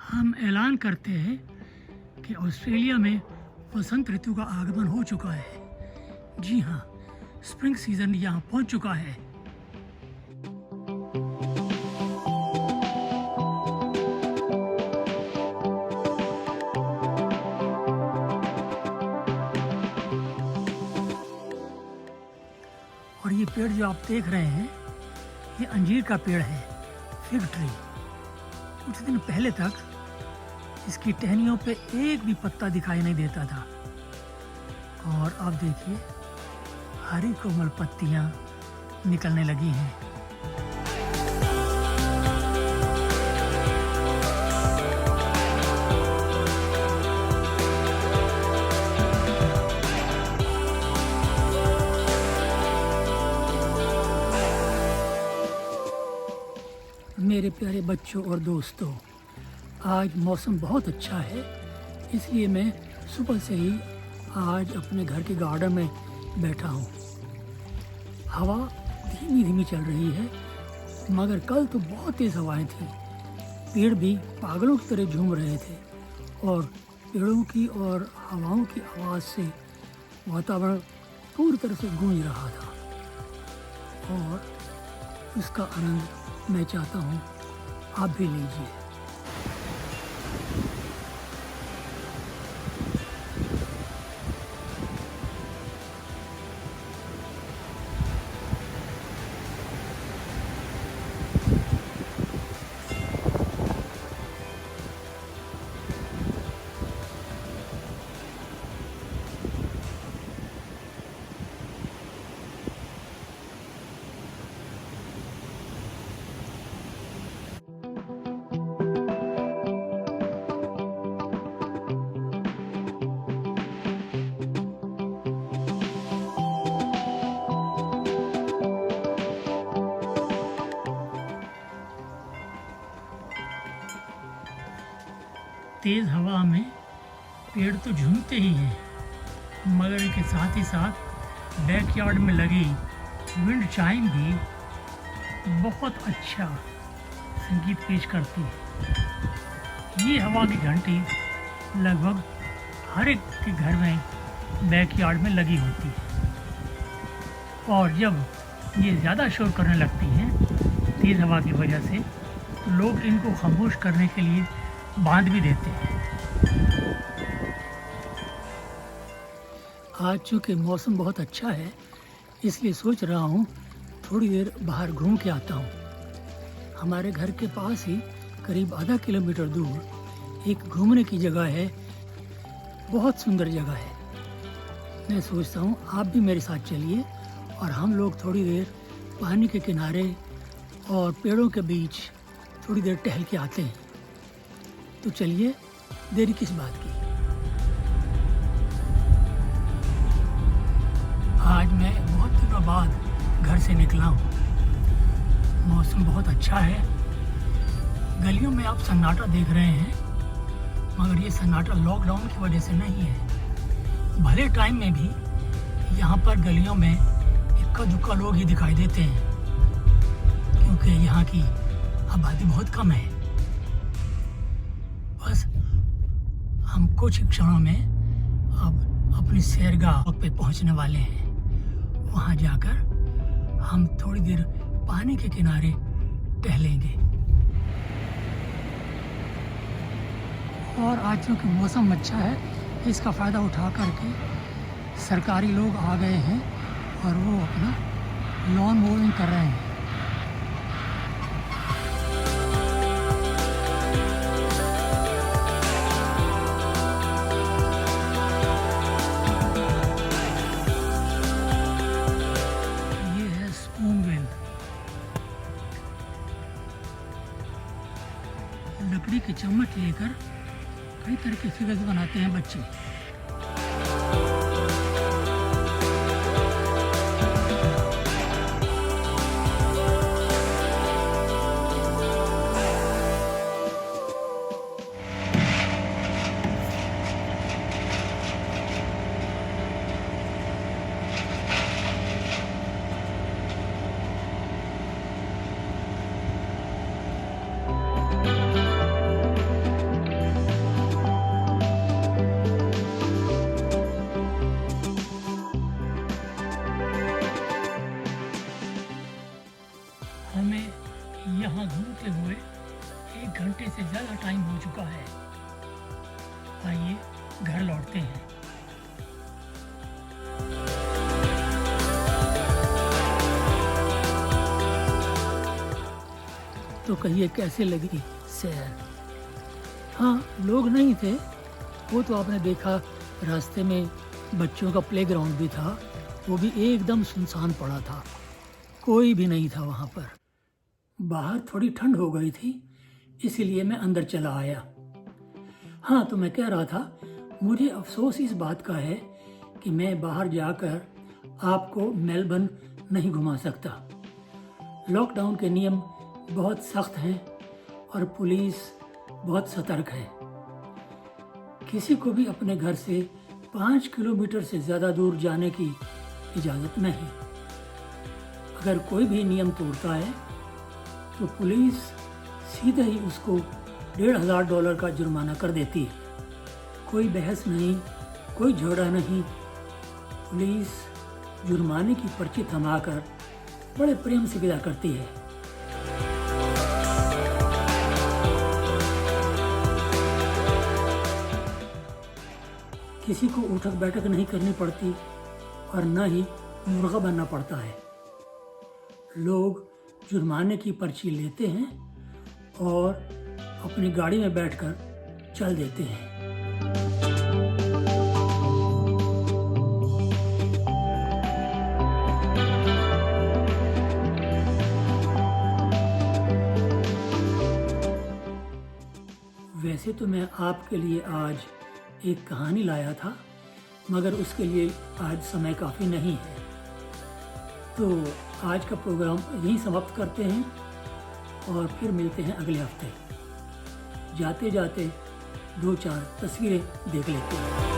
हम ऐलान करते हैं कि ऑस्ट्रेलिया में वसंत ऋतु का आगमन हो चुका है। जी हाँ, स्प्रिंग सीजन यहाँ पहुँच चुका है। और ये पेड़ जो आप देख रहे हैं, ये अंजीर का पेड़ है, फिग ट्री। कुछ दिन पहले तक इसकी टहनियों पे एक भी पत्ता दिखाई नहीं देता था, और अब देखिए हरी कोमल पत्तियां निकलने लगी हैं। मेरे प्यारे बच्चों और दोस्तों, आज मौसम बहुत अच्छा है, इसलिए मैं सुबह से ही आज अपने घर के गार्डन में बैठा हूँ। हवा धीमी धीमी चल रही है, मगर कल तो बहुत तेज़ हवाएं थी। पेड़ भी पागलों की तरह झूम रहे थे और पेड़ों की और हवाओं की आवाज़ से वातावरण पूरी तरह से गूंज रहा था, और उसका आनंद मैं चाहता हूँ आप भी लीजिए। तेज़ हवा में पेड़ तो झूमते ही हैं, मगर इनके साथ ही साथ बैकयार्ड में लगी विंड चाइम भी बहुत अच्छा संगीत पेश करती है। ये हवा की घंटी लगभग हर एक के घर में बैकयार्ड में लगी होती है, और जब ये ज़्यादा शोर करने लगती हैं तेज़ हवा की वजह से, तो लोग इनको खामोश करने के लिए बांध भी देते हैं। आज चूँकि मौसम बहुत अच्छा है, इसलिए सोच रहा हूँ थोड़ी देर बाहर घूम के आता हूँ। हमारे घर के पास ही करीब आधा किलोमीटर दूर एक घूमने की जगह है, बहुत सुंदर जगह है। मैं सोचता हूँ आप भी मेरे साथ चलिए और हम लोग थोड़ी देर पानी के किनारे और पेड़ों के बीच थोड़ी देर टहल के आते हैं। तो चलिए, देरी किस बात की। आज मैं बहुत दिनों बाद घर से निकला हूँ। मौसम बहुत अच्छा है। गलियों में आप सन्नाटा देख रहे हैं, मगर ये सन्नाटा लॉकडाउन की वजह से नहीं है। भले टाइम में भी यहाँ पर गलियों में इक्का दुक्का लोग ही दिखाई देते हैं, क्योंकि यहाँ की आबादी बहुत कम है। बस हम कुछ क्षणों में अब अपनी सैरगाह पे पहुंचने वाले हैं। वहां जाकर हम थोड़ी देर पानी के किनारे टहलेंगे। और आज चूँकि मौसम अच्छा है, इसका फ़ायदा उठा करके सरकारी लोग आ गए हैं और वो अपना लॉन मोविंग कर रहे हैं। लकड़ी के चम्मच लेकर कई तरह के फिगर्स बनाते हैं बच्चे। घंटे से ज़्यादा टाइम हो चुका है। आइए घर लौटते हैं। तो कहिए कैसे लगी सैर? हाँ, लोग नहीं थे, वो तो आपने देखा। रास्ते में बच्चों का प्लेग्राउंड भी था, वो भी एकदम सुनसान पड़ा था, कोई भी नहीं था वहाँ पर। बाहर थोड़ी ठंड हो गई थी, इसीलिए मैं अंदर चला आया। हाँ, तो मैं कह रहा था, मुझे अफसोस इस बात का है कि मैं बाहर जाकर आपको मेलबर्न नहीं घुमा सकता। लॉकडाउन के नियम बहुत सख्त हैं और पुलिस बहुत सतर्क है। किसी को भी अपने घर से 5 किलोमीटर से ज़्यादा दूर जाने की इजाज़त नहीं। अगर कोई भी नियम तोड़ता है तो पुलिस सीधे ही उसको $1,500 का जुर्माना कर देती है। कोई बहस नहीं, कोई झगड़ा नहीं। पुलिस जुर्माने की पर्ची थमाकर बड़े प्रेम से विदा करती है। किसी को उठक बैठक नहीं करनी पड़ती और न ही मुर्गा बनना पड़ता है। लोग जुर्माने की पर्ची लेते हैं और अपनी गाड़ी में बैठकर चल देते हैं। वैसे तो मैं आपके लिए आज एक कहानी लाया था, मगर उसके लिए आज समय काफ़ी नहीं है। तो आज का प्रोग्राम यहीं समाप्त करते हैं और फिर मिलते हैं अगले हफ्ते। जाते जाते 2-4 तस्वीरें देख लेते हैं।